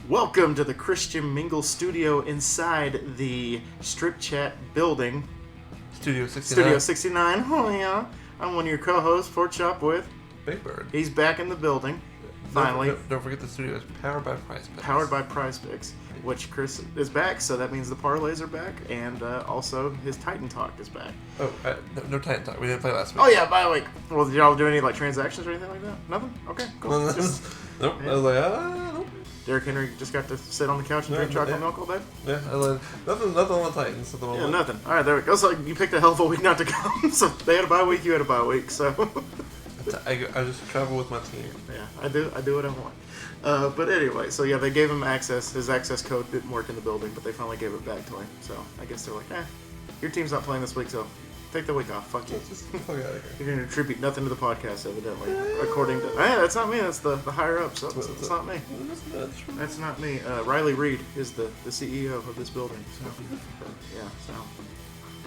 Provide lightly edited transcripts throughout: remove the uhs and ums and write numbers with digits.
Welcome to the Christian Mingle studio inside the Strip Chat building. Studio 69. Studio 69. Oh, yeah. I'm one of your co-hosts, Pork Chop with Big Bird. He's back in the building. Finally. Don't forget the studio is powered by Prize Picks. Powered by Prize Picks, which Chris is back, so that means the parlays are back, and also his Titan Talk is back. Oh, no Titan Talk. We didn't play last week. Oh, yeah, by the way. Well, did y'all do any transactions or anything like that? Nothing? Okay, cool. Nope. Yeah. I was like, nope. Derrick Henry just got to sit on the couch and drink chocolate milk all day? Yeah, I was like, nothing on the Titans at the moment. Yeah, nothing. All right, there we go. So you picked a hell of a week not to come. So they had a bye week, you had a bye week. So I just travel with my team. Yeah, I do what I want. But anyway, so yeah, they gave him access. His access code didn't work in the building, but they finally gave it back to him. So I guess they're like, your team's not playing this week, so take the week off. Fuck you. Just fuck out of here. You're going to contribute nothing to the podcast, evidently, according to. That's not me. That's the higher ups. So it's not me. That's not me. Riley Reed is the CEO of this building. So yeah, so.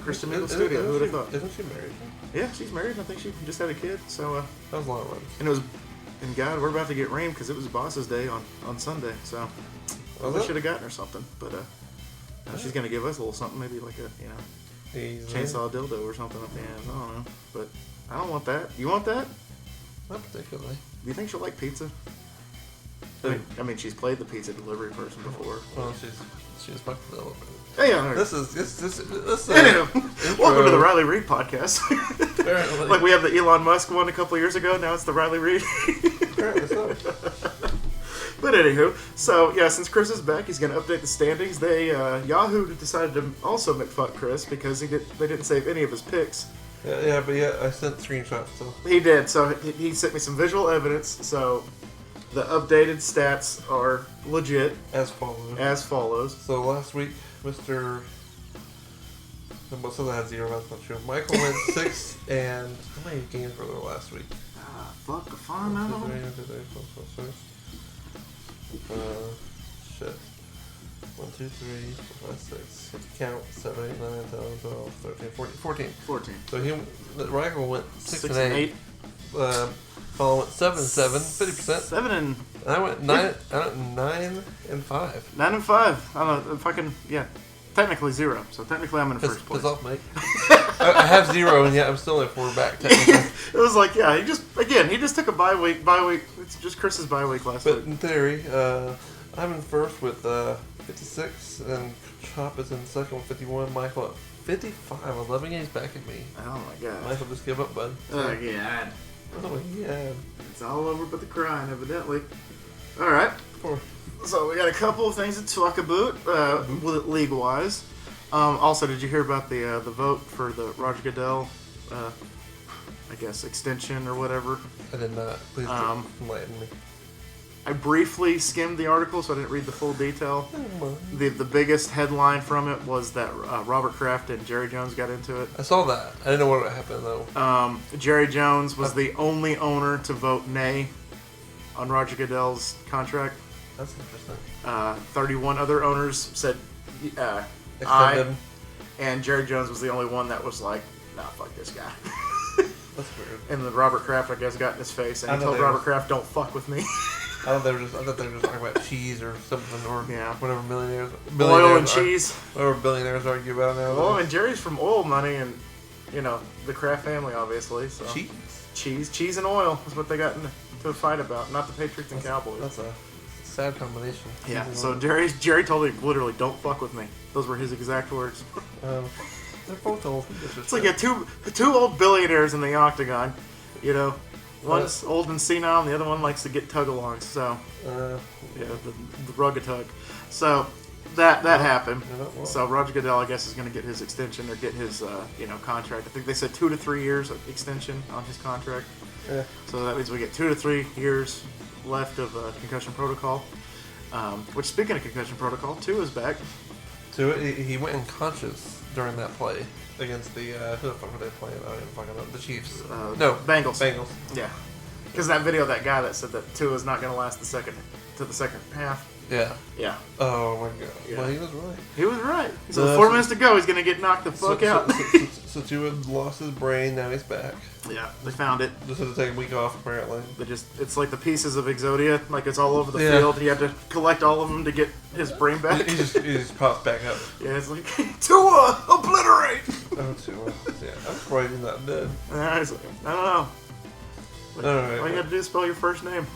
Kristen Middle Studio. Who would have thought? Isn't she married? Yeah, she's married. I think she just had a kid. So that was a lot of runs. and it was. And God, we're about to get rained because it was Boss's Day on Sunday. So we should have gotten her something. But she's gonna give us a little something, maybe like a chainsaw dildo or something at the end. I don't know. But I don't want that. You want that? Not particularly. Do you think she'll like pizza? I mean, she's played the pizza delivery person before. Well, she's fucked the elevator. Hey, yeah. This Welcome to the Riley Reid podcast. Apparently. Like we have the Elon Musk one a couple years ago. Now it's the Riley Reid. Apparently so. But anywho, so yeah, since Chris is back, he's going to update the standings. They Yahoo decided to also McFuck Chris because they didn't save any of his picks. Yeah, but I sent screenshots. So He did. So he sent me some visual evidence. So the updated stats are legit as follows. So last week, Mr. Most of that had 0. That's not true. Michael went 6 and how many games were there last week? Fuck if I know. Shit. 1, 2, 3, 4, 5, 6. Count 7, 8, 9, 10, 12, 13, 14. 14. So Michael went 6 and 8. Paul went 7 and 7, 50%. 7 and I went 9 and 5. 9 and 5. I don't know if I can. Yeah, technically 0. So technically I'm in first place. Piss off, mate. I have 0 and yet I'm still at 4 back. Technically. It was like he just took a bye week. It's just Chris's bye week last week. But in theory, I'm in first with 56, and Chop is in second with 51. Michael at 55, 11 games back at me. Oh my god. Michael, just give up, bud. Oh god. Oh yeah. It's all over but the crying, evidently. All right. Four. So we got a couple of things to talk about league-wise. Also, did you hear about the vote for the Roger Goodell, I guess, extension or whatever? I did not. Please enlighten me. I briefly skimmed the article, so I didn't read the full detail. The biggest headline from it was that Robert Kraft and Jerry Jones got into it. I saw that. I didn't know what happened, though. Jerry Jones was the only owner to vote nay on Roger Goodell's contract. That's interesting. 31 other owners said aye, and Jerry Jones was the only one that was like, nah, fuck this guy. That's weird. And then Robert Kraft, I guess, got in his face, and he told Robert Kraft, don't fuck with me. I thought they were just talking about cheese or something, or whatever oil and cheese. Whatever billionaires argue about now. Well, I mean, Jerry's from oil money, and the Kraft family, obviously. So cheese and oil is what they got into a fight about, not the Patriots and Cowboys. That's a sad combination. Yeah. So Jerry told him literally, don't fuck with me. Those were his exact words. They're both old. It's like two old billionaires in the octagon, One's old and senile, and the other one likes to get tug-alongs. So, the rug-a-tug. So, that happened. So, Roger Goodell, I guess, is going to get his extension or get his, contract. I think they said 2 to 3 years of extension on his contract. Yeah. So, that means we get 2 to 3 years left of concussion protocol. Which, speaking of concussion protocol, Tua is back. He went unconscious during that play against the who the fuck were they playing? I don't even fucking know. The Chiefs. No, Bengals. Bengals. Yeah. Because that video, that guy that said that Tua is not going to last the second half. Yeah. Yeah. Oh my god. Yeah. Well, he was right. He was right. So 4 minutes to go, he's going to get knocked the fuck out. So Tua lost his brain, now he's back. Yeah, they found it. Just had to take a week off, apparently. It's like the pieces of Exodia, like it's all over the field. He had to collect all of them to get his brain back. He just pops back up. Yeah, it's like, Tua, obliterate! Oh, Tua. Yeah, I'm surprised he's not dead. I don't know. All you got to do is spell your first name.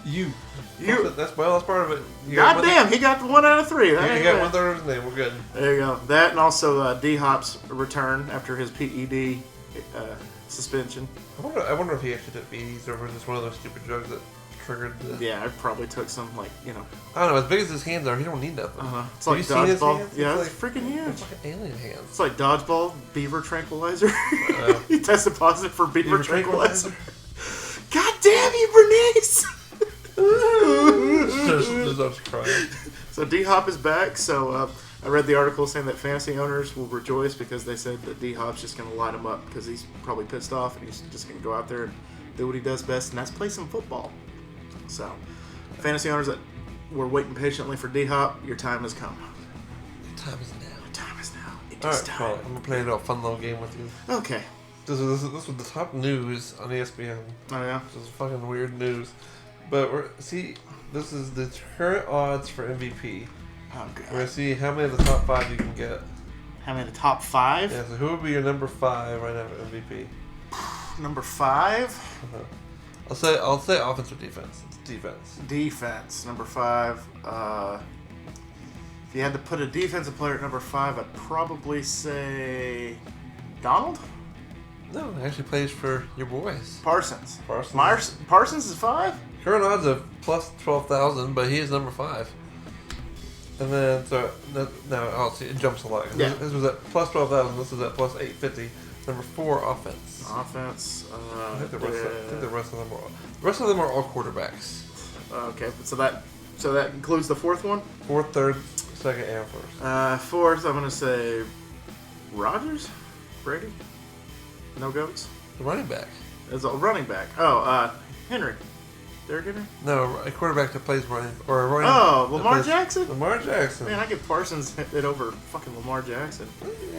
You. That's part of it. Goddamn, he got 1 out of 3. He got 1/3 of his name. We're good. There you go. That and also D-Hop's return after his PED suspension. I wonder if he actually took PEDs or was just one of those stupid drugs that triggered the... Yeah, I probably took some, I don't know. As big as his hands are, he don't need nothing. It's like dodgeball. Yeah, it's freaking huge. It's like alien hands. It's like dodgeball, beaver tranquilizer. He tested positive for beaver tranquilizer. God damn you, Bernice! Just crying. So D-Hop is back. So I read the article saying that fantasy owners will rejoice because they said that D-Hop's just going to light him up because he's probably pissed off and he's just going to go out there and do what he does best, and that's play some football. So fantasy owners that were waiting patiently for D-Hop, your time has come. Your time is now. Your time is now. It All is right, time. Carl, I'm going to play a little fun little game with you. Okay. This was the top news on ESPN. Oh, yeah? This is fucking weird news. But this is the current odds for MVP. Oh, God. We're going to see how many of the top 5 you can get. How many of the top 5? Yeah, so who would be your number 5 right now for MVP? Number 5? I'll say offense or defense. It's defense. Defense. Number 5. If you had to put a defensive player at number 5, I'd probably say Donald? No, he actually plays for your boys. Parsons. Parsons is 5? Current odds of plus 12,000, but he is number 5. And then, I'll see, it jumps a lot. Yeah. This was at plus 12,000, this is at plus 850. Number 4, offense. Offense. I think the rest of them are all quarterbacks. Okay, so that includes the 4th one? 4th, 3rd, 2nd, and 1st. 4th, I'm going to say Rodgers? Brady? No goats? The running back. It's a running back. Oh, Henry. Derrick Henry? No, a quarterback that plays running. Or a running Lamar Jackson? Lamar Jackson. Man, I get Parsons it over fucking Lamar Jackson.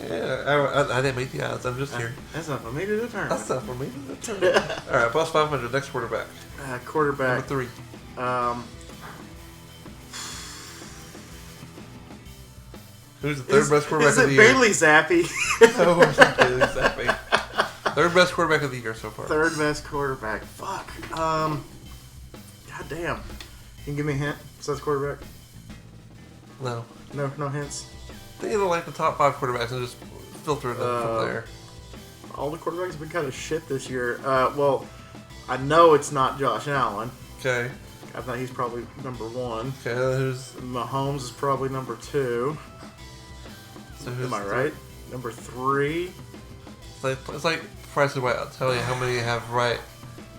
Yeah, I didn't make the odds. I'm just here. That's not for me to determine. That's not for me to determine. All right, plus 500. Next quarterback. Quarterback. Number 3. Who's the third best quarterback of the year? Is it Bailey Zappi? No, it's not Bailey Zappi. Third best quarterback of the year so far. Third best quarterback. Fuck. God damn. Can you give me a hint besides quarterback? No. No hints? Think of like the top 5 quarterbacks and just filter them from there. All the quarterbacks have been kind of shit this year. Well, I know it's not Josh Allen. Okay. I think he's probably number 1. Okay, who's... Mahomes is probably number 2. So who's Am I right? Number 3. It's like Price is Right. I'll tell you how many you have right.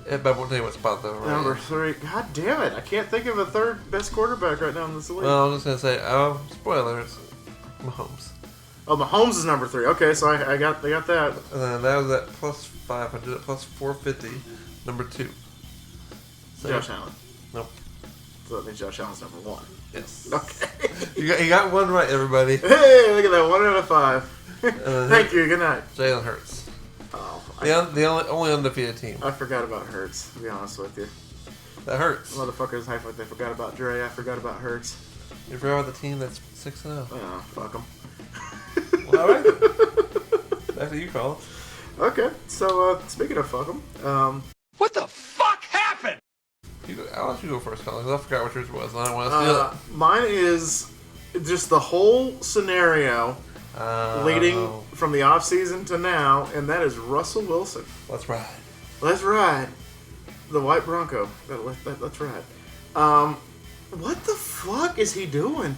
But I won't tell you what spot though. Right? Number 3. God damn it! I can't think of a third best quarterback right now in this league. Well, I'm just gonna say, spoiler, it's Mahomes. Oh, Mahomes is number 3. Okay, so I got that. And then that was at plus 500, at plus 450. Number 2. So, Josh Allen. Nope. So that means Josh Allen's number 1. Yes. Okay. You got one right, everybody. Hey, look at that! 1 out of 5. Thank you. Good night. Jalen Hurts. Oh, the only undefeated team. I forgot about Hurts. To be honest with you, that hurts. Motherfuckers act like they forgot about Dre. I forgot about Hurts. You forgot about the team that's 6-0. Oh, fuck them. Well, all right. That's what you call it. Okay, so speaking of fuck them, what the fuck happened? I'll let you go first, Colin, because I forgot what yours was, and I don't want to steal it. Mine is just the whole scenario leading from the off season to now, and that is Russell Wilson. Let's ride. Let's ride. The white Bronco. Let's ride. What the fuck is he doing?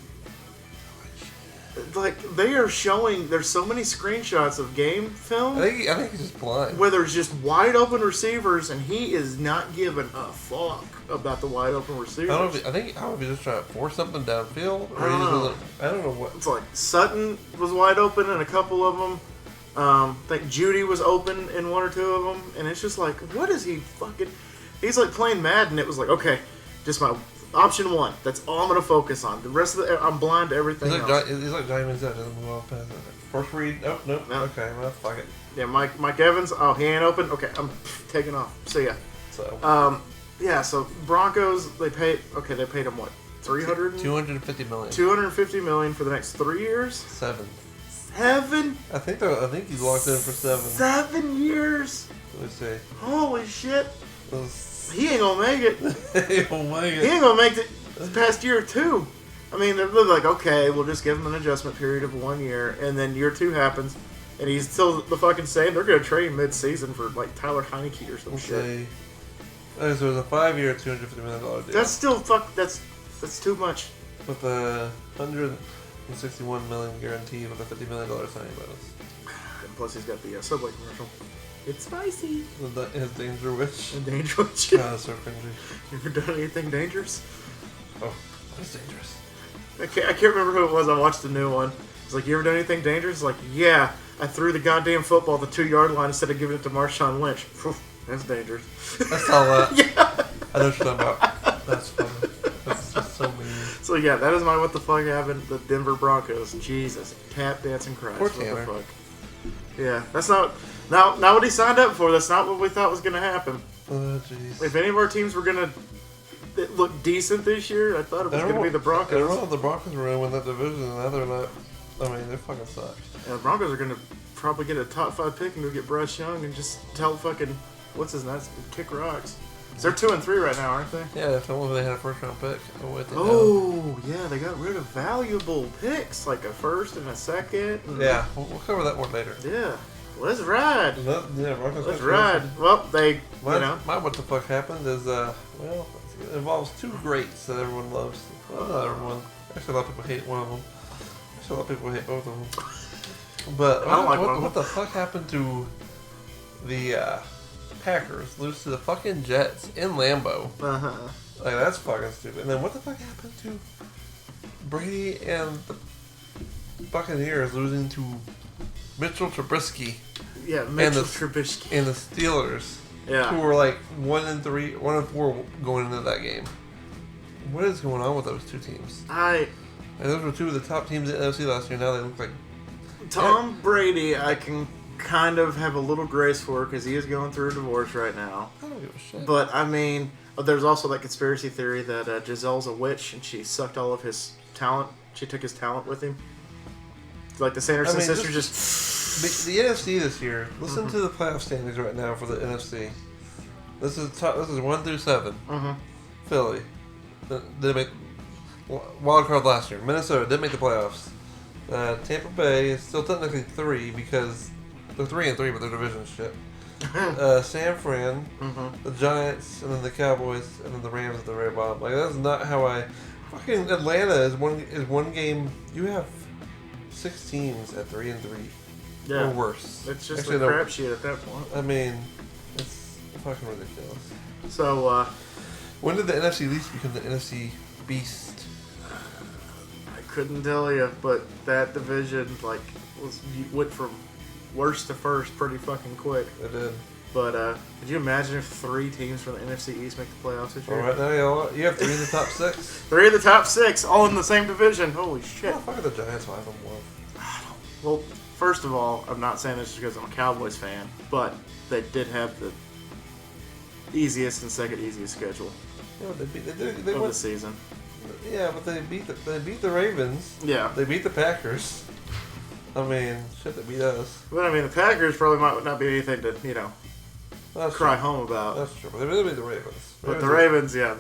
Like, they are showing, there's so many screenshots of game film. I think he's just blind. Where there's just wide open receivers, and he is not giving a fuck about the wide open receivers. I don't know if he's just trying to force something downfield. Or I don't know. I don't know what. It's like Sutton was wide open, and a couple of them. I think Judy was open in one or two of them, and it's just like, what is he fucking... He's like playing Madden. It was like, okay, just my option one. That's all I'm going to focus on. The rest of the... I'm blind to everything else. He's like Johnny Manziel. Doesn't move off past that. First read. Nope. No. Okay, well, fuck it. Yeah, Mike Evans. Oh, he ain't open? Okay, I'm taking off. See ya. So... yeah, so Broncos, they paid him what? $250 million. $250 million for the next 3 years? 7. 7? I think he's locked in for 7. 7 years? Let me see. Holy shit. He ain't gonna make it. He ain't gonna make it this past year, too. I mean, they're like, okay, we'll just give him an adjustment period of 1 year, and then year 2 happens, and he's still the fucking same. They're gonna trade him mid-season for, like, Tyler Heineke or some shit. Okay, so it's a 5-year, $250 million deal. That's still that's too much. With a $161 million guarantee with a $50 million signing bonus. And plus, he's got the Subway commercial. It's spicy. His Danger Witch. The Danger Witch. God, that's so cringy. You ever done anything dangerous? Oh, that's dangerous. I can't remember who it was. I watched the new one. It's like, you ever done anything dangerous? It's like, yeah, I threw the goddamn football at the 2-yard line instead of giving it to Marshawn Lynch. Whew, that's dangerous. I saw that. Yeah. I know what you're talking about. That's funny. That's just so mean. So yeah, that is my what the fuck happened. The Denver Broncos. Jesus, tap dancing Christ. Poor what Tanner. the fuck? Yeah, that's not what he signed up for. That's not what we thought was gonna happen. Oh jeez. If any of our teams were gonna look decent this year, I thought it was gonna be the Broncos. The Broncos were gonna win that division, and now they're not. I mean, they fucking suck. Yeah, the Broncos are gonna probably get a top 5 pick and go get Bryce Young and just tell fucking what's his name, kick rocks. They're 2-3 right now, aren't they? Yeah, if only they had a first-round pick. Yeah, they got rid of valuable picks, like a first and a second. And yeah, we'll cover that one later. Yeah, let's ride. Broncos. Let's ride. Well, My what the fuck happened is, it involves 2 greats that everyone loves. Well, not everyone. Actually, a lot of people hate one of them. Actually, a lot of people hate both of them. But I don't like one of them. What the fuck happened to the Packers lose to the fucking Jets in Lambeau? Like, that's fucking stupid. And then what the fuck happened to Brady and the Buccaneers losing to Mitchell Trubisky? Yeah, Mitchell Trubisky and the Steelers. Yeah, who were like 1-3, 1-4 going into that game. What is going on with those 2 teams? And those were 2 of the top teams in the NFC last year. Now they look like Tom Brady. I can kind of have a little grace for because he is going through a divorce right now. I don't give a shit. But I mean, there's also that conspiracy theory that Giselle's a witch and she sucked all of his talent. She took his talent with him. Like the Sanderson sisters just... The NFC this year, listen to the playoff standings right now for the NFC. This is 1 through 7. Philly. Didn't make wild card last year. Minnesota didn't make the playoffs. Tampa Bay is still technically 3 because they're 3-3, but they're division shit. San Fran, the Giants, and then the Cowboys, and then the Rams at the very bottom. Like, that's not how I... Fucking Atlanta is one game... You have 6 teams at 3-3. Yeah. Or worse. It's just a crapshoot at that point. I mean, it's fucking ridiculous. So, when did the NFC East become the NFC Beast? I couldn't tell you, but that division, went from worst to first pretty fucking quick. It did. But, could you imagine if 3 teams from the NFC East make the playoffs this year? All right, now you have 3 in the top 6. 3 in the top 6, all in the same division. Holy shit. How the fuck are the Giants 5-1? Well, first of all, I'm not saying this because I'm a Cowboys fan, but they did have the easiest and second easiest schedule Yeah, they of won the season. Yeah, but they beat the Ravens. Yeah. They beat the Packers. I mean, shit, they beat us. But I mean, the Packers probably might not be anything to, cry home about. That's true. But they really beat the Ravens. But the Ravens, yeah,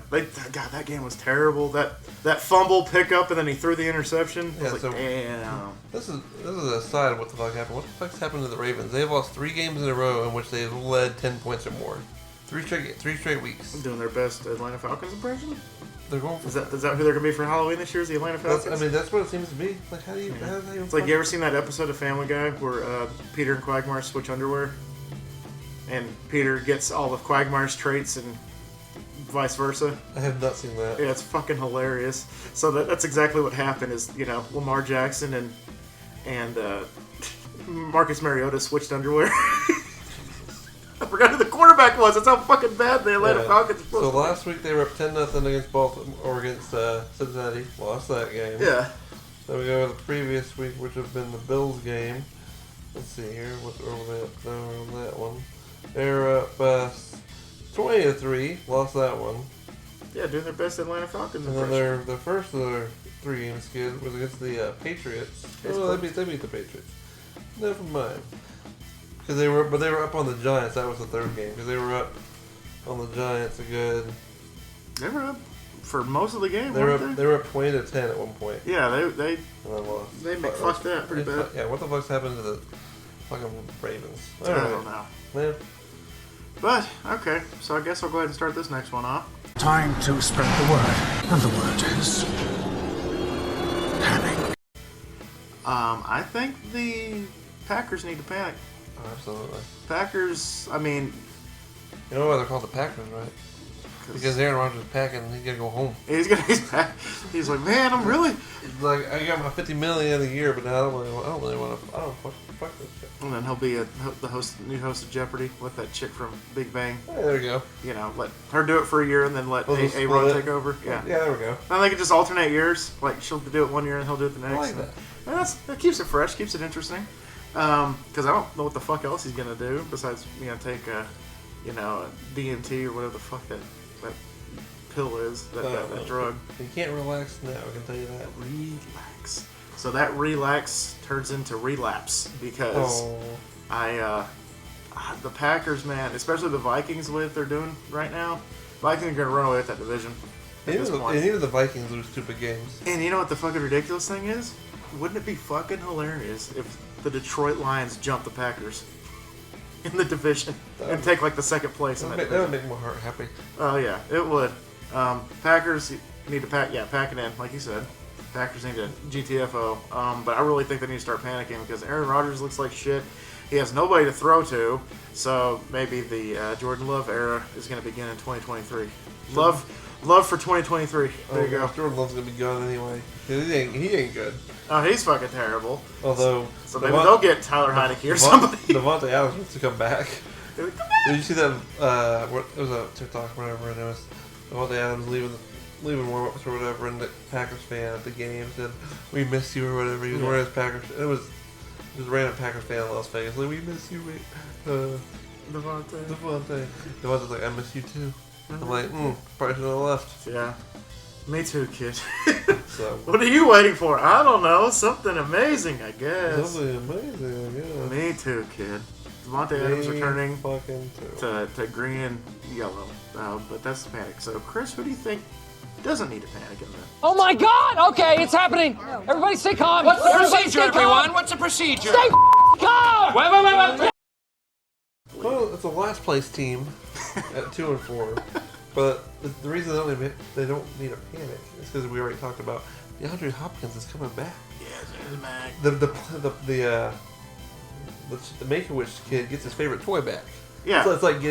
God, that game was terrible. That fumble pickup, and then he threw the interception. I was damn. This is a side of what the fuck happened. What the fuck's happened to the Ravens? They've lost 3 games in a row in which they've led 10 points or more. 3 straight weeks. Doing their best Atlanta Falcons impression. They're going for is that who they're gonna be for Halloween this year? Is the Atlanta Falcons? That's what it seems to be. Like, how do you? It's like, you ever seen that episode of Family Guy where Peter and Quagmire switch underwear, and Peter gets all of Quagmire's traits and vice versa? I have not seen that. Yeah, it's fucking hilarious. So that's exactly what happened. Is Lamar Jackson and Marcus Mariota switched underwear. I forgot who the quarterback was. That's how fucking bad the Atlanta Falcons were. So last week they were up 10-0 against Baltimore or against Cincinnati. Lost that game. Yeah. Then we go to the previous week, which would have been the Bills game. Let's see here. What were they up there on that one? They were up 20-3. Lost that one. Yeah, doing their best Atlanta Falcons and impression. then the first of their 3 games skid was against the Patriots. Oh, they beat the Patriots. Never mind. Because they were up on the Giants. That was the third game. Because they were up on the Giants a good. They were up for most of the game. They were up 20-10 at one point. Yeah, they and then lost. They fucked that pretty bad. Yeah, what the fuck's happened to the fucking Ravens? I don't know. Yeah. But okay, so I guess I'll go ahead and start this next one off. Time to spread the word, and the word is panic. I think the Packers need to panic. Oh, absolutely. Packers, I mean... You know why they're called the Packers, right? Because Aaron Rodgers is packing and he's got to go home. He's back. He's like, man, I'm really... He's like, I got my $50 million a year, but now I don't really want to... fuck this shit. And then he'll be the new host of Jeopardy with that chick from Big Bang. Hey, there you go. You know, let her do it for a year and then let A-Rod take over. Yeah. Yeah, there we go. And they can just alternate years. Like, she'll do it one year and he'll do it the next. I like that. And that keeps it fresh, keeps it interesting. Because I don't know what the fuck else he's going to do besides, take a DMT or whatever the fuck that pill is, that drug. You can't relax now, I can tell you that. Relax. So that relax turns into relapse because the Packers, man, especially the Vikings, the way that they're doing right now, Vikings are going to run away with that division. And even the Vikings lose 2 big games. And you know what the fucking ridiculous thing is? Wouldn't it be fucking hilarious if the Detroit Lions jumped the Packers in the division and take like the second place in that division? That would make my heart happy. Oh yeah, it would. Packers need to pack it in, like you said. Packers need to GTFO. But I really think they need to start panicking because Aaron Rodgers looks like shit. He has nobody to throw to, so maybe the Jordan Love era is going to begin in 2023. Love for 2023. There you go. Jordan Love's going to be gone anyway. He ain't good. Oh, he's fucking terrible. Although, so maybe they'll get Tyler Heineke or somebody. Devontae Adams wants to come back. Did you see that? It was a TikTok, whatever, and it was Devontae Adams leaving warm-ups or whatever, and the Packers fan at the game said, "We miss you" or whatever. He was wearing his Packers. It was just a random Packers fan in Las Vegas. Like, "We miss you, Devontae's like, "I miss you too." I'm like, probably should have left. Yeah. Me too, kid. So, what are you waiting for? I don't know. Something amazing, I guess. Something amazing, I guess. Me too, kid. Devontae Adams returning fucking to green and yellow. But that's the panic. So, Chris, who do you think doesn't need to panic in that? Oh my God! Okay, it's happening. Everybody stay calm. What's the procedure, everyone? What's the procedure? Stay calm! Wait. Well, it's a last place team at 2-4. But the reason they don't need a panic is because we already talked about DeAndre Hopkins is coming back. Yes, he's back. The Make-A-Wish kid gets his favorite toy back. Yeah. So it's like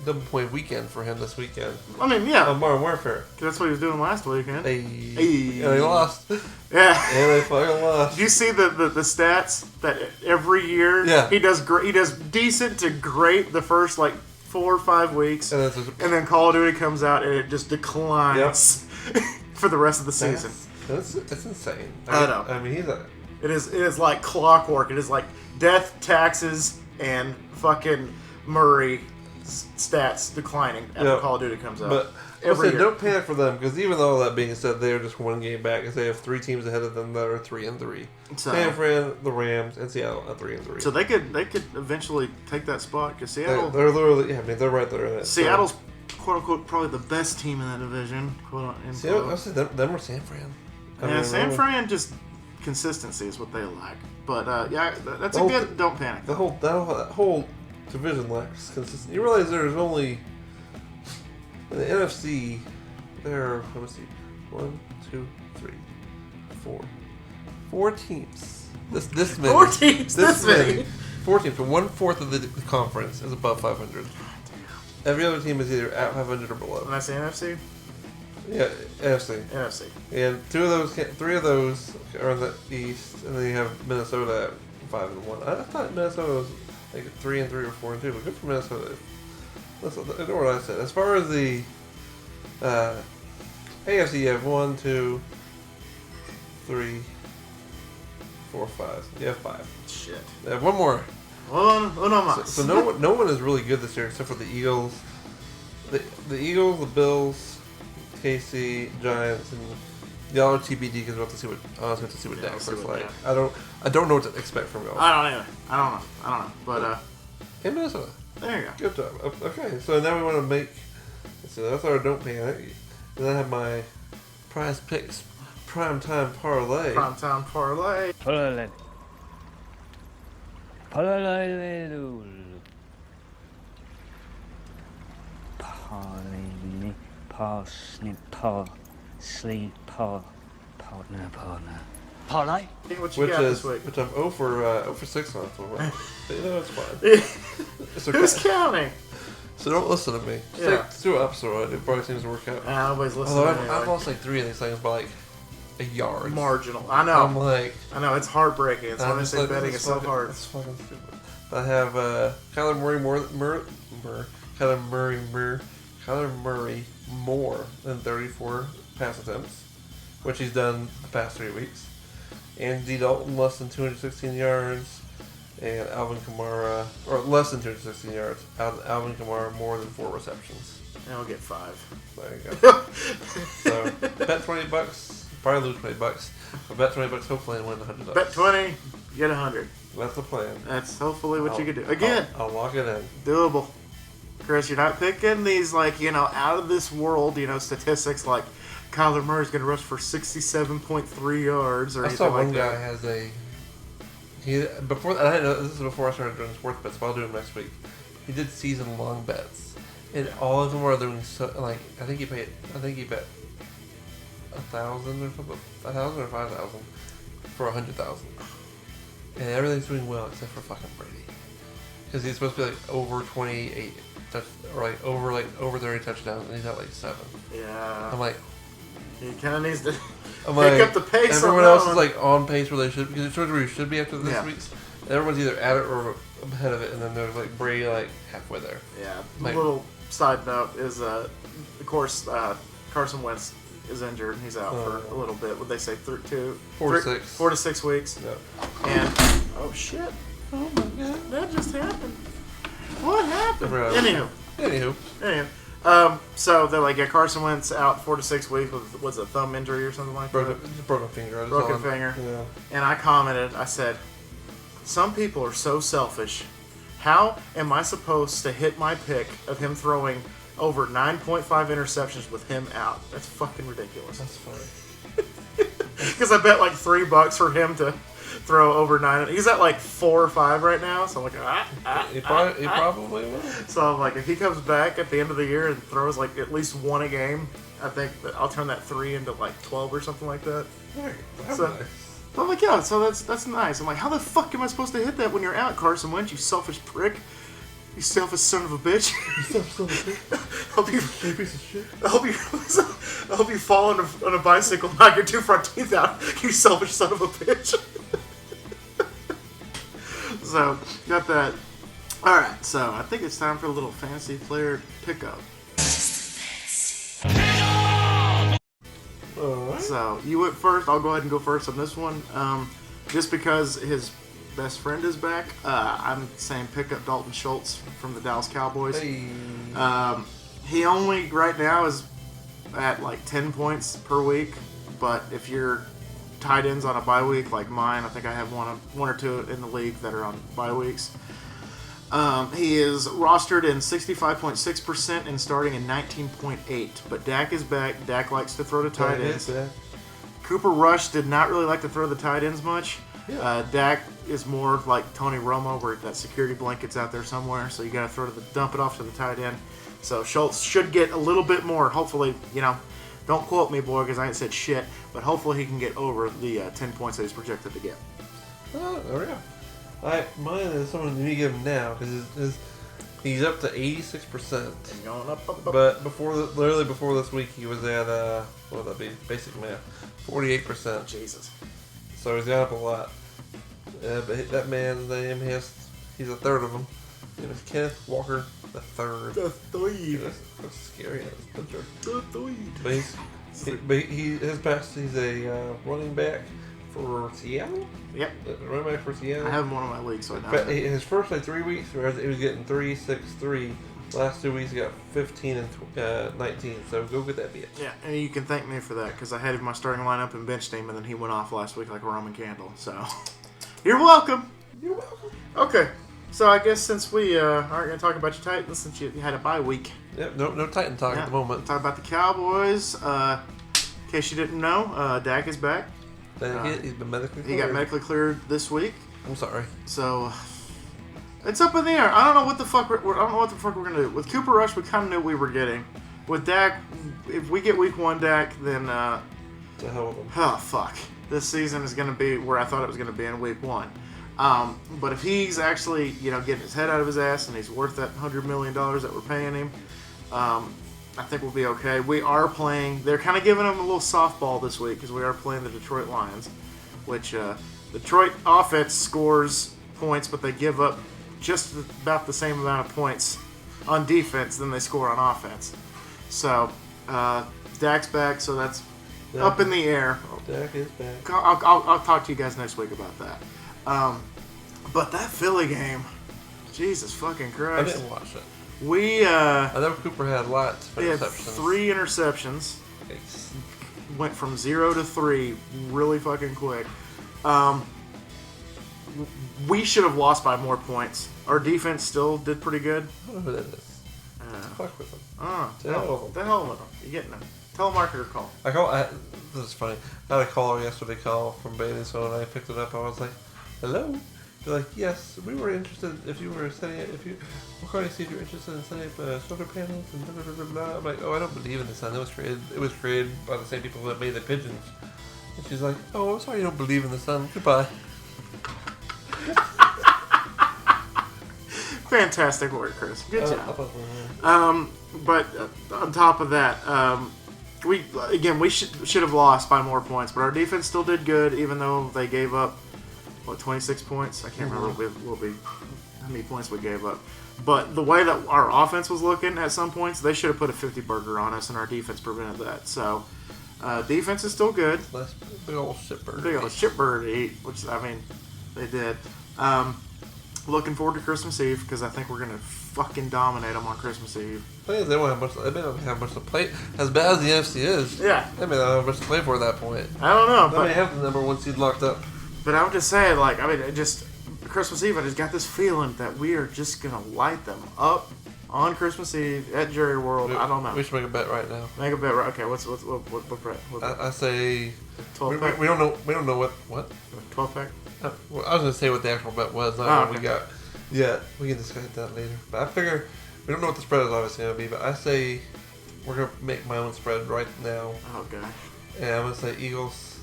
double point weekend for him this weekend. I mean, yeah. On Modern Warfare. That's what he was doing last weekend. And they lost. Yeah. And they fucking lost. Did you see the stats that every year he does decent to great the first like 4 or 5 weeks, and then Call of Duty comes out and it just declines for the rest of the season. That's insane. I know. I mean, it is like clockwork. It is like death, taxes, and fucking Murray stats declining after Call of Duty comes out. But every year. Don't panic for them, because even though that being said, they are just 1 game back, because they have 3 teams ahead of them that are 3-3. San Fran, the Rams, and Seattle at 3-3. So they could eventually take that spot, because Seattle. They're literally, they're right there in it. Seattle's quote unquote probably the best team in that division. Seattle, I said them or San Fran. San Fran, just consistency is what they lack. But that's a good. Don't panic. That whole division lacks consistency. You realize there's only in the NFC there. Let me see, 1, 2, 3, 4. 4 teams. This many. 4 teams. This many. 4 teams. So 1/4 of the conference is above 500. Every other team is either at 500 or below. And that's the NFC. Yeah, NFC. And 3 of those are in the East, and then you have Minnesota at 5-1. I thought Minnesota was like 3-3 or 4-2, but good for Minnesota. Ignore what I said. As far as the AFC, you have 1, 2, 3, 4, 5. You have 5. Shit. You have one more. Uno mas. So no one is really good this year except for the Eagles. The Eagles, the Bills, KC, Giants, and y'all are TBD because we'll have to see what I was going to see what Dak looks like. I don't know what to expect from y'all. I don't either. I don't know. But in Minnesota. there you go. Good job. Okay, so now we want to make. So that's our don't panic. Then I have my Prize Picks Primetime Parlay. Primetime parlay. Parlay. Parsnip, sleep, partner. Parlay? What you got this week? Which I'm 0 for 6 on. But you know, it's fine. It's okay. Who's counting? So don't listen to me. Yeah. Stick to ups, alright. It probably seems to work out. Nobody's listening. Although anyway. I've lost like 3 of these things by like a yard. Marginal. I know. I'm like, I know. It's heartbreaking. It's when I say like, betting is so hard. It's fucking stupid. I have Kyler Murray more than 34 pass attempts, which he's done the past 3 weeks. Andy Dalton less than 216 yards, and Alvin Kamara, or less than 216 yards. Alvin Kamara more than 4 receptions. And I'll get 5. There you go. So bet $20, probably lose $20, but bet $20 hopefully and win $100. Bet 20, get 100. That's the plan. That's hopefully what you could do. Again, I'll lock it in. doable. Chris, you're not picking these out of this world, statistics like Kyler Murray's going to rush for 67.3 yards or I anything saw like one that. guy has a. Before I didn't know this is before I started doing sports bets, but I'll do them next week. He did season long bets, and all of them were doing so. Like I think he bet 1,000 or something, 1,000 or 5,000 for 100,000, and everything's doing well except for fucking Brady, because he's supposed to be like over 28 or over 30 touchdowns, and he's at like 7. Yeah. I'm like. He kind of needs to I'm pick like, up the pace. Everyone else is like on pace where they should, because it shows where you should be after this week's. And everyone's either at it or ahead of it, and then there's like Brady like halfway there. Yeah. Like, a little side note is, of course, Carson Wentz is injured and he's out for a little bit. Would they say 4 to 6 weeks? Yeah. And oh shit! Oh my god, that just happened. What happened? Anywho. So they're like, Carson Wentz out 4 to 6 weeks with a thumb injury or something like that. Broken finger. Broken finger. Yeah. And I commented, I said, some people are so selfish. How am I supposed to hit my pick of him throwing over 9.5 interceptions with him out? That's fucking ridiculous. That's funny. Because I bet like $3 for him to throw over 9. He's at like 4 or 5 right now, so I'm like, He probably will. So I'm like, if he comes back at the end of the year and throws like at least 1 a game, I think that I'll turn that 3 into like 12 or something like that. So I'm like, yeah, so that's nice. I'm like, how the fuck am I supposed to hit that when you're out, Carson Wentz, you selfish prick? You selfish son of a bitch. I hope you fall on a bicycle and knock your 2 front teeth out, you selfish son of a bitch. So, got that. Alright, so I think it's time for a little fantasy player pickup. So, you went first. I'll go ahead and go first on this one. Just because his best friend is back, I'm saying pick up Dalton Schultz from the Dallas Cowboys. Hey. He only, right now, is at like 10 points per week. But if you're tight ends on a bye week like mine, I think I have one or two in the league that are on bye weeks. He is rostered in 65.6% and starting in 19.8%. But Dak is back. Dak likes to throw to tight ends. Cooper Rush did not really like to throw the tight ends much. Yeah. Dak is more like Tony Romo, where that security blanket's out there somewhere, so you got to dump it off to the tight end. So Schultz should get a little bit more. Hopefully, don't quote me, boy, because I ain't said shit. But hopefully he can get over the 10 points that he's projected to get. Oh, there we go. Mine is someone you need to give him now because he's up to 86%. Going up. But literally before this week, he was at what would that be? Basic math, 48%. Jesus. So he's gone up a lot. But that man's name, he's a third of them. His name is Kenneth Walker the Third. The third. That's scary. Picture. The third. But he's a running back for Seattle. Yep. Running back for Seattle. I have him in one of my leagues, so I know. But his first 3 weeks, he was getting 3, 6, 3. Last 2 weeks, he got 15 and 19. So go get that bitch. Yeah, and you can thank me for that because I had him in my starting lineup and benched him, and then he went off last week like a Roman candle. So you're welcome. You're welcome. Okay. So I guess since we aren't going to talk about your Titans, since you had a bye week. Yep, no Titan talk at the moment. Talk about the Cowboys. In case you didn't know, Dak is back. He's been medically cleared. He got medically cleared this week. I'm sorry. So it's up in the air. I don't know what the fuck we're going to do. With Cooper Rush, we kind of knew we were getting. With Dak, if we get week 1 Dak, then the hell with him. Oh fuck! This season is going to be where I thought it was going to be in week 1. But if he's actually, getting his head out of his ass and he's worth that $100 million that we're paying him, I think we'll be okay. We are playing. They're kind of giving him a little softball this week because we are playing the Detroit Lions, which Detroit offense scores points, but they give up just about the same amount of points on defense than they score on offense. So Dak's back, so that's up in the air. Dak is back. I'll talk to you guys next week about that. But that Philly game, Jesus fucking Christ! I didn't watch it. I know Cooper had lots of interceptions. 3 interceptions. Yikes. Went from 0 to 3 really fucking quick. We should have lost by more points. Our defense still did pretty good. I don't know who that is. Fuck with him. The hell with them. You getting them? Telemarketer call. This is funny. I had a caller yesterday from Bailey, so when I picked it up, I was like, "Hello." They're like, "Yes, we were interested. We're calling to see if you're interested in setting up solar panels and blah blah blah blah." I'm like, "Oh, I don't believe in the sun. It was created by the same people that made the pigeons." And she's like, "Oh, I'm sorry you don't believe in the sun. Goodbye." Fantastic work, Chris. Good job. But on top of that, we should have lost by more points, but our defense still did good, even though they gave up 26 points. I can't remember how many points we gave up. But the way that our offense was looking at some points, they should have put a 50 burger on us, and our defense prevented that. So defense is still good. Big old shitbird. Big old shitbird to eat, which they did. Looking forward to Christmas Eve because I think we're gonna fucking dominate them on Christmas Eve. They may not have much to play. As bad as the NFC is, yeah, they may not have much to play for at that point. I don't know, they may have the number 1 seed locked up. But I would just say, just Christmas Eve, I just got this feeling that we are just gonna light them up on Christmas Eve at Jerry World. I don't know. We should make a bet right now. Make a bet, right? Okay, what bet? I say 12 pack. We don't know what 12 pack. Well, I was gonna say what the actual bet was, not what we got. Yeah, we can discuss that later. But I figure we don't know what the spread is obviously gonna be. But I say we're gonna make my own spread right now. Oh gosh. And I'm gonna say Eagles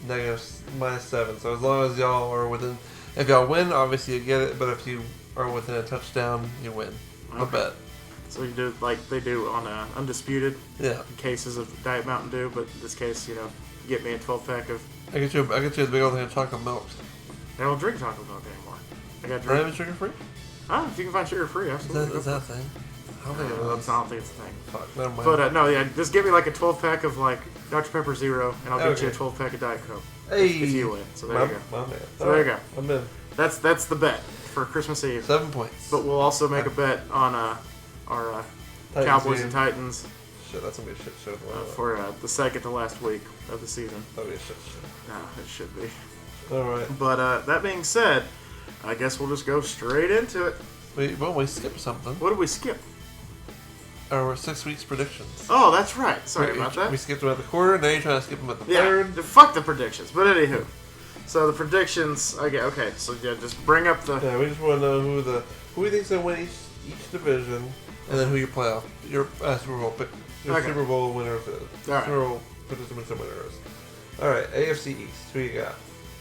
-7. So as long as y'all are within, if y'all win, obviously you get it. But if you are within a touchdown, you win. I bet. So you do like they do on Undisputed. Yeah. Cases of Diet Mountain Dew, but in this case, get me a 12 pack of. I get you a big old thing of chocolate milk. I don't drink chocolate milk anymore. I got drink. Are sugar free? If you can find sugar free, absolutely. Is that a thing? I don't think it's a thing. Fuck, never mind. But just give me like a 12 pack of Dr. Pepper Zero, and I'll get you a 12 pack of Diet Coke. Hey, if you win. So there you go. My man. So there you go. I'm in. That's the bet for Christmas Eve. 7 points. But we'll also make a bet on our Cowboys and Titans. Shit, that's gonna be a shit show. For the second to last week of the season. That'll be a shit show. No, it should be. Alright. But that being said, I guess we'll just go straight into it. We skipped something. What did we skip? Our 6 weeks predictions. Oh, that's right. Sorry about that. We skipped them at the quarter, now you're trying to skip them at the third. Fuck the predictions. But anywho. So the predictions, okay, so just bring up the... Yeah, we just want to know who we think's going to win each division, and then who your playoff, your Super Bowl pick, Super Bowl winner is. Right. Super Bowl participants and winners. Alright, AFC East, who you got?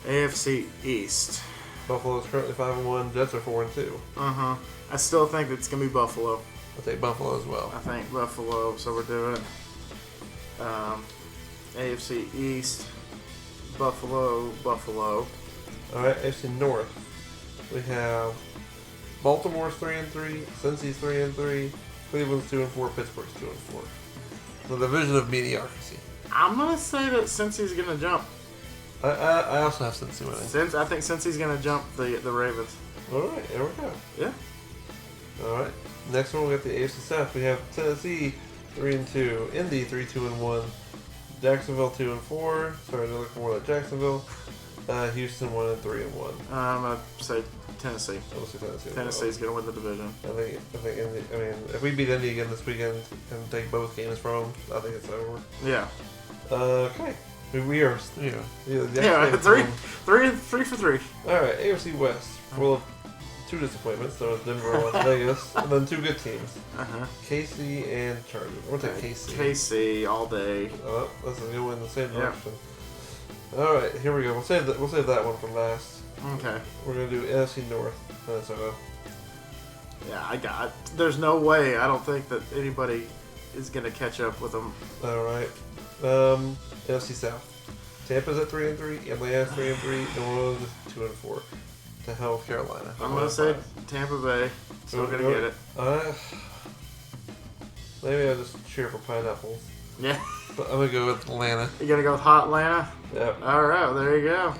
AFC East. Buffalo's currently 5-1, Jets are 4-2. I still think it's going to be Buffalo. I'll take Buffalo as well. I think Buffalo, so we're doing AFC East, Buffalo. All right, AFC North. We have Baltimore's 3-3, Cincy's 3-3, Cleveland's 2-4, Pittsburgh's 2-4. The division of mediocrity. I'm gonna say that Cincy's gonna jump. I also have Cincy winning. I think Cincy's gonna jump the Ravens. All right, there we go. Yeah. All right. Next one, we got the AFC South. We have Tennessee 3-2, Indy 3-2-1, Jacksonville 2-4. Sorry, they're looking more at Jacksonville. Houston 1-3-1. I'm gonna say Tennessee. I'll say Tennessee. Tennessee's gonna win the division. I think Indy. I mean, if we beat Indy again this weekend and take both games from them, I think it's over. Yeah. Okay. We are. Yeah. Three for three. All right. AFC West. Full of two disappointments. So Denver and Las Vegas, and then two good teams. KC and Chargers. We'll take KC. KC all day. Oh, this is going in the same direction. All right, here we go. We'll save that one for last. Okay. We're gonna do NFC North, Minnesota. Yeah, there's no way. I don't think that anybody is gonna catch up with them. All right. NFC South. Tampa's at 3-3. Atlanta's 3-3. New Orleans is 2-4. To hell with Carolina. I'm gonna say Tampa Bay. Still gonna get it. Maybe I'll just cheer for pineapples. Yeah. But I'm gonna go with Atlanta. You gonna go with hot Atlanta? Yeah. All right. Well, there you go.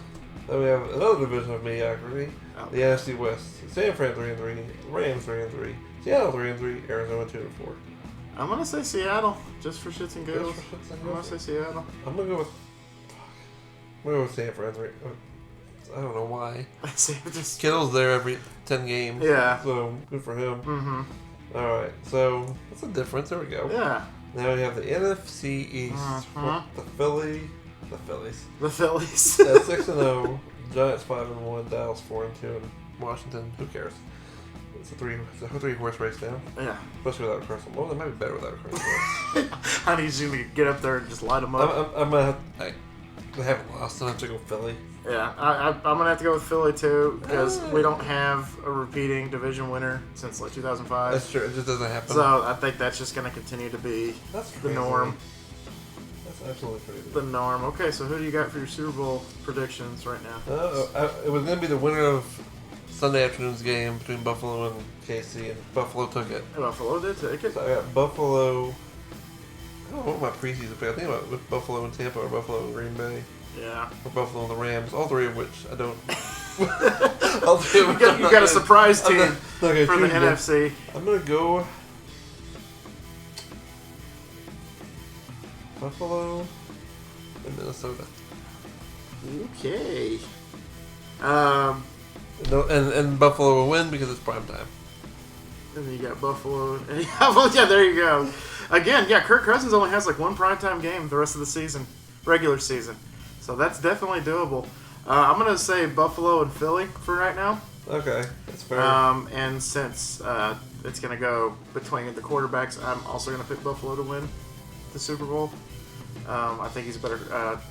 Then we have another division of mediocrity. Oh. The NFC West. San Fran 3-3. Rams 3-3. Seattle 3-3. Arizona 2-4. I'm gonna say Seattle, just for shits and giggles. I'm gonna say Seattle. I'm gonna go with San Fran 3. I don't know why. Just Kittle's there every 10 games. Yeah. So good for him. Mm-hmm. All right. So what's the difference? There we go. Yeah. Now we have the NFC East. The Phillies. The Phillies. 6-0. Giants 5-1. Dallas 4-2. And Washington. Who cares? It's a three-horse race now. Yeah. Especially without a Carson. Well, they might be better without a Carson. I need you to get up there and just light them up. I'm gonna have. They haven't lost. I have to go Philly. Yeah, I'm gonna have to go with Philly too because we don't have a repeating division winner since like 2005. That's true. It just doesn't happen. So I think that's just gonna continue to be the norm. That's absolutely crazy. The norm. Okay, so who do you got for your Super Bowl predictions right now? It was gonna be the winner of Sunday afternoon's game between Buffalo and KC, and Buffalo took it. Buffalo did take it. So I got Buffalo. I don't know what my preseason pick. I think about with Buffalo and Tampa or Buffalo and Green Bay. Yeah. Or Buffalo and the Rams. All three of which I don't. You got a surprise team for the NFC. I'm gonna go Buffalo and Minnesota. Okay. And Buffalo will win because it's prime time. And then you got Buffalo. Well, yeah, there you go. Again, yeah, Kirk Cousins only has like one primetime game the rest of the season, regular season. So that's definitely doable. I'm going to say Buffalo and Philly for right now. Okay, that's fair. And since it's going to go between the quarterbacks, I'm also going to pick Buffalo to win the Super Bowl. I think he's better.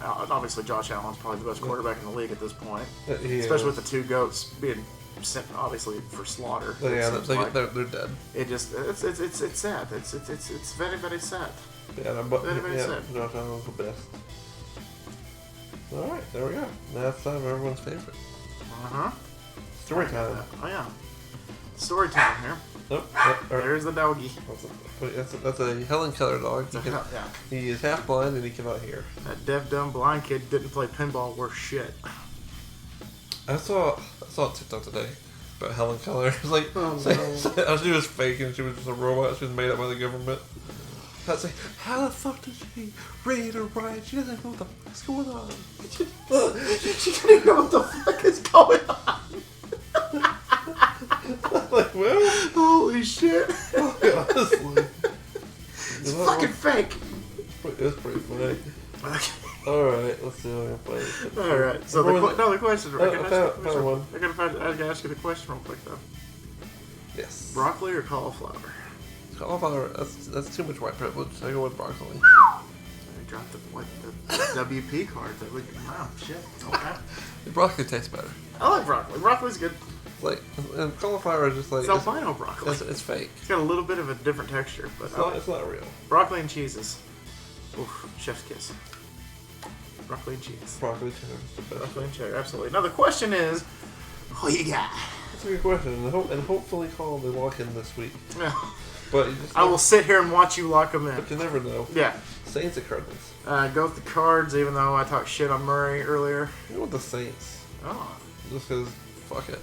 Obviously, Josh Allen's probably the best quarterback in the league at this point, especially with the two GOATs being sent, obviously, for slaughter. Yeah, they're dead. It's sad. It's very, very sad. Yeah, very sad. Josh Allen's the best. All right, there we go. Now it's time for everyone's favorite. Story time. Oh yeah, story time here. There's the doggy. That's a Helen Keller dog. He is half blind and he cannot hear. That deaf, dumb, blind kid didn't play pinball worth shit. I saw a TikTok today about Helen Keller. It was like, she was fake and she was just a robot. She was made up by the government. I was like, how the fuck did she read or write? She doesn't know what the fuck's going on. She doesn't even know what the fuck is going on. Like, well, holy shit. Honestly. It's fucking fake. It's pretty funny. Alright, let's see what I can play. Alright, so the question. I gotta ask you the question real quick though. Yes. Broccoli or cauliflower? Cauliflower, that's too much white privilege. I go with broccoli. I dropped the WP card. That would, wow, shit. Okay. The broccoli tastes better. I like broccoli. Broccoli's good. Like, and cauliflower is just like... It's albino broccoli. It's fake. It's got a little bit of a different texture, but it's not real. Broccoli and cheeses. Oof, chef's kiss. Broccoli and cheese. Broccoli cheddar is the best. Broccoli and cheddar, absolutely. Now the question is, who you got? That's a good question, and hopefully Call they lock in this week. Yeah. But you just I will sit here and watch you lock them in. But you never know. Yeah. Saints at Cardinals. Go with the Cards, even though I talked shit on Murray earlier. You go with the Saints. Oh. Just because, fuck it.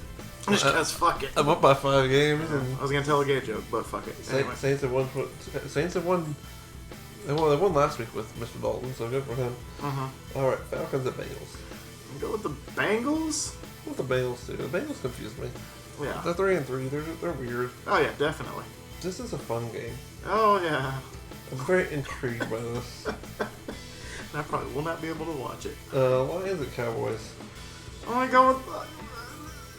Just because, fuck it. I'm up by 5 games. And I was going to tell a gay joke, but fuck it. Anyway. Saints have won. They won last week with Mr. Dalton, so good for him. All right, Falcons at Bengals. Go with the Bengals? With the Bengals too. The Bengals confuse me. Yeah. They're 3-3. They're weird. Oh yeah, definitely. This is a fun game. Oh yeah. I'm very intrigued by this. I probably will not be able to watch it. Lions at Cowboys. I'm gonna go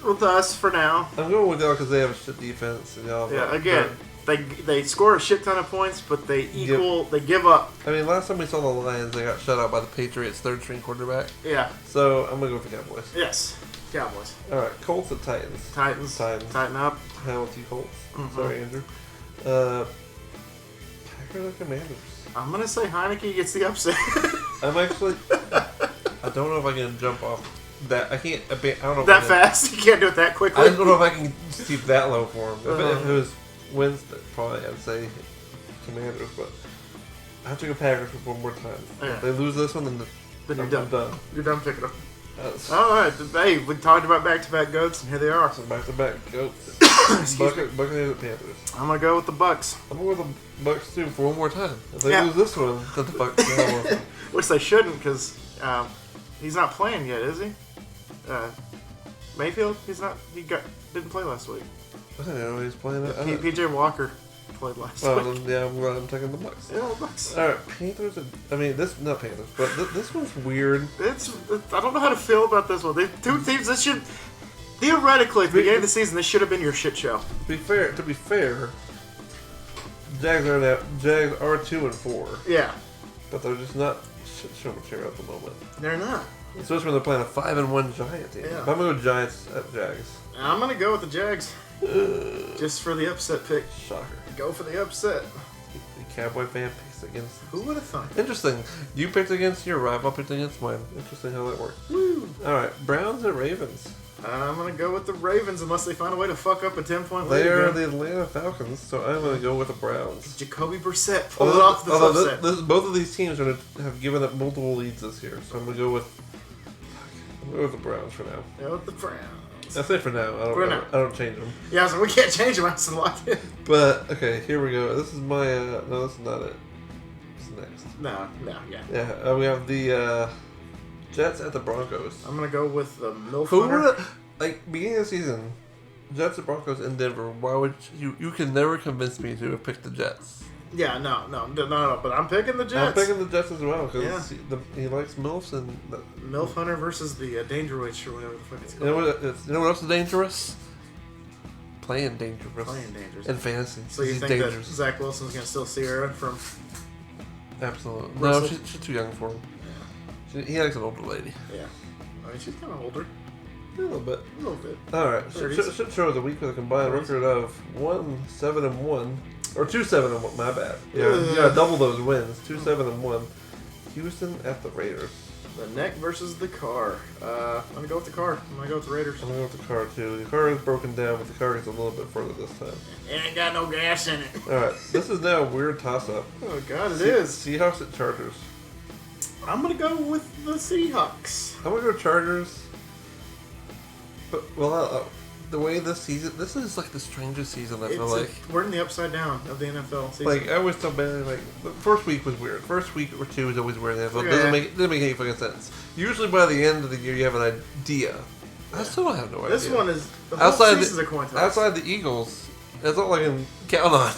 with us for now. I'm going with y'all because they have a shit defense. And y'all. Yeah. Again, they score a shit ton of points, but they give up. I mean, last time we saw the Lions, they got shut out by the Patriots' third-string quarterback. Yeah. So I'm gonna go with the Cowboys. Yes. Cowboys. All right, Colts at Titans. Titans. Tighten up. Hamilton Colts. Sorry, Andrew. Packers at Commanders. I'm gonna say Heineke gets the upset. I'm actually. I don't know if I can jump off that. I can't. I don't know. That fast? You can't do it that quickly. I don't know if I can keep that low for him. If it was Wednesday, probably I'd say Commanders, but I have to go Packers for one more time. Yeah. If they lose this one, then you're I'm done. done. You're done picking them. All right. Hey, we talked about back-to-back goats, and here they are. So back-to-back goats. Buccaneers at Panthers. I'm gonna go with the Bucks. I'm gonna go with the Bucks too for one more time. If they lose this one, then the Bucks. Which they shouldn't, because he's not playing yet, is he? Mayfield, he's not. Didn't play last week. I don't know he's playing. PJ Walker played last week. Then, yeah, I'm taking the Bucks. Yeah, the Bucks. All right, Panthers. Not Panthers, but this one's weird. I don't know how to feel about this one. Two teams. This should theoretically at the beginning of the season. This should have been your shit show. To be fair, Jags are 2-4. Yeah, but they're just not shit show material at the moment. They're not. Especially when they're playing a 5-1 Giant team. Yeah. I'm gonna go Giants at Jags. I'm gonna go with the Jags. Just for the upset pick. Shocker. Go for the upset. The Cowboy fan picks against. Who would have thought? Interesting. You picked against your rival, I picked against mine. Interesting how that works. Woo. All right, Browns at Ravens. I'm gonna go with the Ravens unless they find a way to fuck up a 10-point lead. They are again. the Atlanta Falcons, so I'm gonna go with the Browns. Jacoby Brissett pulled it off this upset. Both of these teams have given up multiple leads this year, so I'm gonna go with the Browns for now. Go with the Browns. I say for now. I don't change them. Yeah, so we can't change them. I have to lock in. But okay, here we go. This is my. No, this is not it. It's next. No, yeah. Yeah, we have the Jets at the Broncos. I'm gonna go with the Milf Who Hunter. would beginning of the season? Jets at Broncos in Denver. Why would you? You can never convince me to have picked the Jets. Yeah, no. But I'm picking the Jets. I'm picking the Jets as well because he likes MILFs and Milf Hunter versus the Danger Witch or whatever the fuck it's called. You know what else is dangerous? Playing dangerous. In fantasy. So you think dangerous. that Zach Wilson's gonna steal Sierra from? Absolutely. Russell? No, she's too young for him. He likes an older lady. Yeah. I mean, she's kind of older. A little bit. All right. Should show the week with a combined record of 1-7-1. Or 2-7-1, my bad. Yeah, double those wins. 2-7-1. Houston at the Raiders. The neck versus the car. I'm gonna go with the car. I'm gonna go with the Raiders. I'm gonna go with the car too. The car is broken down, but the car gets a little bit further this time. It ain't got no gas in it. Alright, this is now a weird toss-up. Oh god, it is. Seahawks at Chargers. I'm gonna go with the Seahawks. I'm gonna go Chargers. But, the way this season, this is like the strangest season, I feel like. We're in the upside down of the NFL season. Like, I always tell Ben, the first week was weird. First week or two is always weird in the NFL. It doesn't make any fucking sense. Usually by the end of the year, you have an idea. I still don't have no idea. This one is, the whole season's a coin toss. Outside the Eagles, that's all I can count on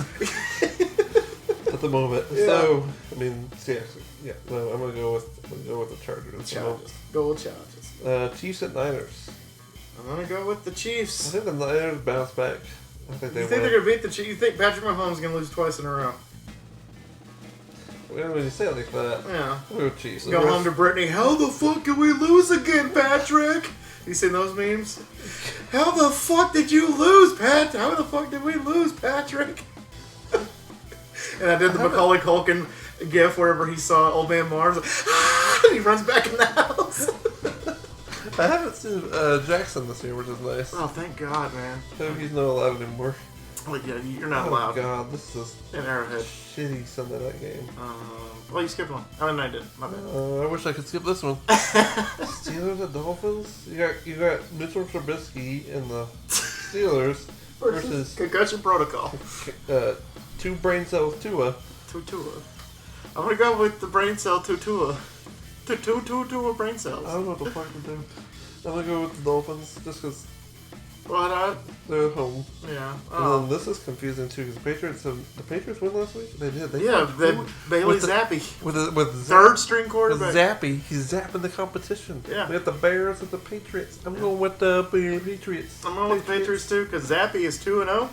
at the moment. Yeah. So, I mean, seriously. Yeah, no, I'm gonna go with the Chargers. Go with Chargers. Chiefs at Niners. I'm gonna go with the Chiefs. I think the Niners bounce back. I think you think they're gonna beat the Chiefs? You think Patrick Mahomes is gonna lose twice in a row? Well, when you say it like that, yeah. We'll go Chiefs. Go home to Brittany. How the fuck can we lose again, Patrick? You seen those memes? How the fuck did you lose, Pat? How the fuck did we lose, Patrick? And I did the Macaulay Culkin gif wherever he saw Old Man Mars. And he runs back in the house. I haven't seen Jackson this year, which is nice. Oh, thank God, man. He's not allowed anymore. Well, yeah, you're not Oh allowed. God, this is In Arrowhead. shitty Sunday night game. Well, you skipped one. Oh, no, I didn't. My bad. I wish I could skip this one. Steelers at Dolphins. You got Mitchell Trubisky in the Steelers versus Concussion protocol. 2 brain cells Tua. Tua. I'm going to go with the brain cell Tua. Tua brain cells. I don't know what the fuck to do. I'm gonna go with the Dolphins just because Why not? they're at home. Yeah. And Oh. then this is confusing too because the Patriots won last week. They did. Yeah, Bailey Zappi. With Third string with quarterback. Zappy, he's zapping the competition. Yeah. We got the Bears and the Patriots. I'm going with the Patriots. I'm going with the Patriots too because Zappi is 2-0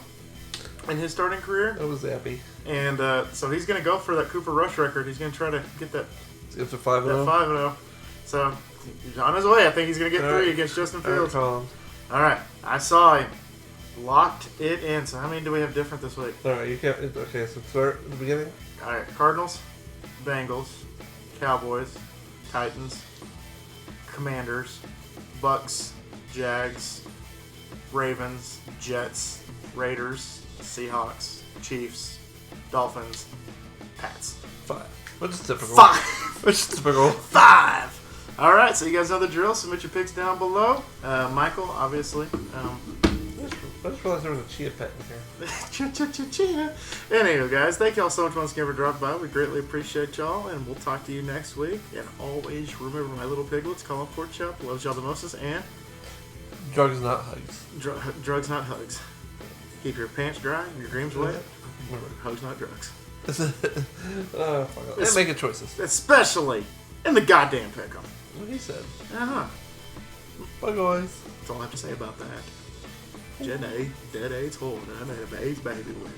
in his starting career. That was Zappy. And so he's going to go for that Cooper Rush record. He's going to try to get that It's a 5-0. 5-0. So he's on his way. I think he's going to get 3 against Justin Fields. All right. I saw him. Locked it in. So how many do we have different this week? Alright, you can't. Okay, so start at the beginning. All right. Cardinals, Bengals, Cowboys, Titans, Commanders, Bucks, Jags, Ravens, Jets, Raiders, Seahawks, Chiefs, Dolphins, Pats. 5. Which is typical. 5. Which is typical. 5. All right, so you guys know the drill. Submit your picks down below. Michael, obviously. I just realized there was a chia pet in here. Chia. Anywho, guys, thank y'all so much once again for dropping by. We greatly appreciate y'all, and we'll talk to you next week. And always remember, my little piglets, call up Pork Chop, loves y'all the mostest, and Drugs, not hugs. drugs, not hugs. Keep your pants dry and your dreams wet. Remember. Hugs, not drugs. Fuck and making choices. Especially in the goddamn pick'em. What he said. Uh-huh. Bye, guys. That's all I have to say about that. Dead AIDS, horn, I made a AIDS baby with.